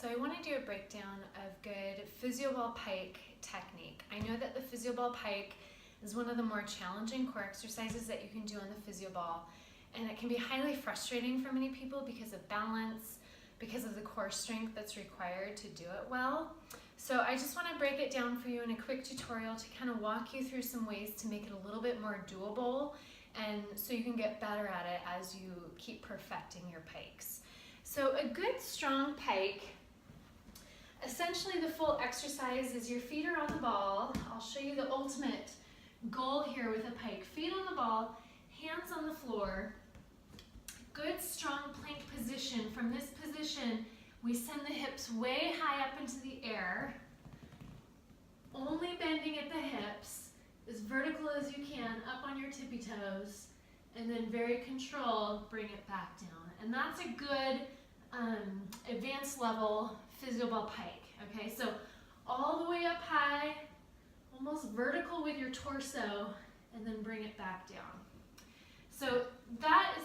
So I want to do a breakdown of good Physioball Pike technique. I know that the Physioball Pike is one of the more challenging core exercises that you can do on the Physioball, and it can be highly frustrating for many people because of balance, because of the core strength that's required to do it well. So I just want to break it down for you in a quick tutorial to kind of walk you through some ways to make it a little bit more doable, and so you can get better at it as you keep perfecting your pikes. So a good strong pike, essentially the full exercise is your feet are on the ball. I'll show you the ultimate goal here with a pike. Feet on the ball, hands on the floor. Good strong plank position. From this position, we send the hips way high up into the air, only bending at the hips, as vertical as you can, up on your tippy toes, and then very controlled, bring it back down. And that's a good advanced level Physioball Pike. Okay, so all the way up high, almost vertical with your torso, and then bring it back down. So that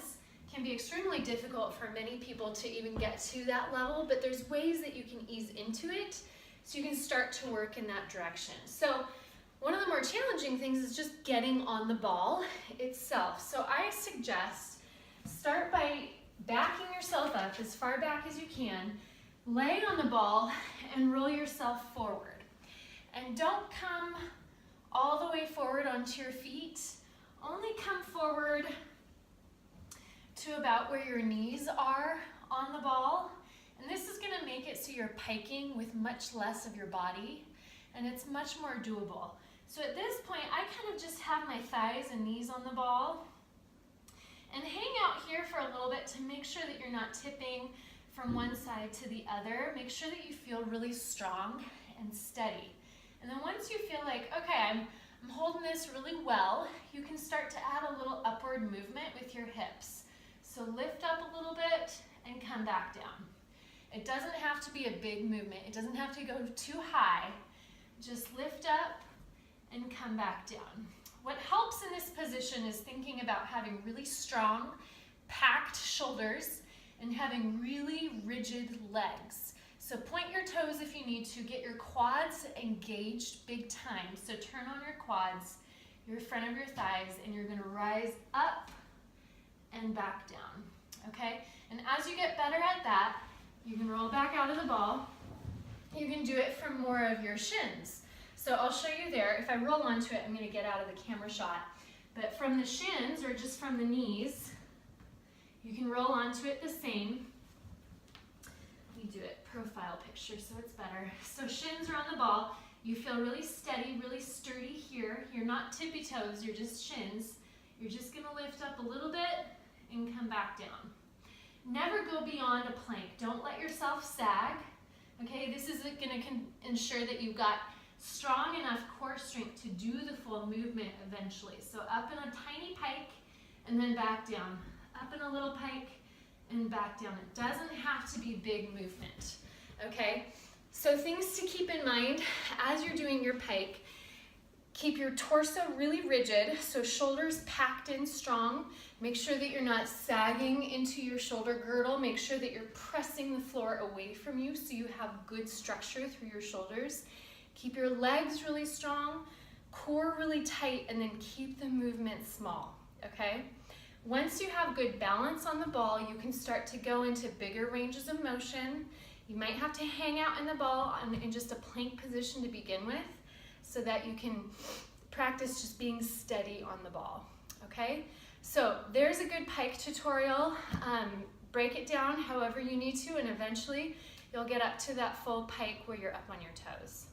can be extremely difficult for many people to even get to that level, but there's ways that you can ease into it so you can start to work in that direction. So one of the more challenging things is just getting on the ball itself. So I suggest start by backing yourself up as far back as you can, lay on the ball, and roll yourself forward. And don't come all the way forward onto your feet. Only come forward to about where your knees are on the ball. And this is going to make it so you're piking with much less of your body, and it's much more doable. So at this point, I kind of just have my thighs and knees on the ball, and hang out here for a little bit to make sure that you're not tipping from one side to the other. Make sure that you feel really strong and steady. And then once you feel like, okay, I'm holding this really well, you can start to add a little upward movement with your hips. So lift up a little bit and come back down. It doesn't have to be a big movement. It doesn't have to go too high. Just lift up and come back down. What helps in this position is thinking about having really strong, packed shoulders and having really rigid legs. So point your toes if you need to. Get your quads engaged big time. So turn on your quads, your front of your thighs, and you're going to rise up and back down. Okay? And as you get better at that, you can roll back out of the ball. You can do it from more of your shins. So I'll show you there. If I roll onto it, I'm going to get out of the camera shot. But from the shins, or just from the knees, you can roll onto it the same. We do it profile picture so it's better. So shins are on the ball. You feel really steady, really sturdy here. You're not tippy toes, you're just shins. You're just going to lift up a little bit and come back down. Never go beyond a plank. Don't let yourself sag. Okay, this is going to ensure that you've got strong enough core strength to do the full movement eventually. So up in a tiny pike and then back down. Up in a little pike and back down. It doesn't have to be big movement. Okay, so things to keep in mind as you're doing your pike. Keep your torso really rigid, so shoulders packed in strong. Make sure that you're not sagging into your shoulder girdle. Make sure that you're pressing the floor away from you so you have good structure through your shoulders. Keep your legs really strong, core really tight, and then keep the movement small, okay? Once you have good balance on the ball, you can start to go into bigger ranges of motion. You might have to hang out in the ball in just a plank position to begin with so that you can practice just being steady on the ball, okay? So there's a good pike tutorial. Break it down however you need to, and eventually you'll get up to that full pike where you're up on your toes.